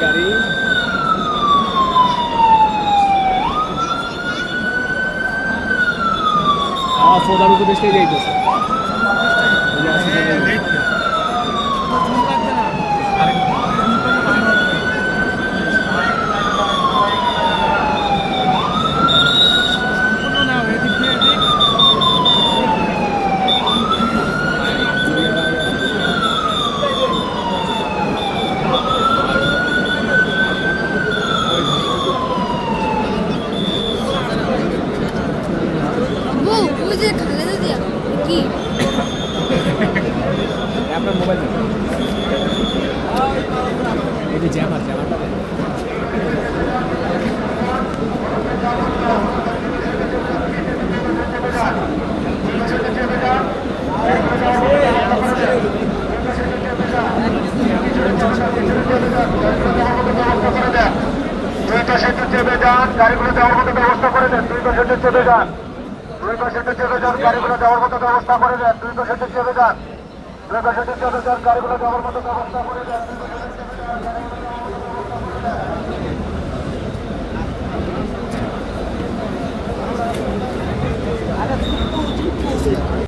গাড়ি প্রধান উপদেষ্টাই যাইতেছে আপনার মোবাইল এই যে জ্যামারটা গাড়িগুলো যাওয়ার মতো ব্যবস্থা করে দেন। দুই পাশে চেপে যান, দুই পাশে চেপে যান, গাড়িগুলো যাওয়ার মতো ব্যবস্থা করে দেন। দুই পাশে চেপে যান, দুই পাশে চেপে যান, গাড়িগুলো যাওয়ার মতো ব্যবস্থা করে দেন। আচ্ছা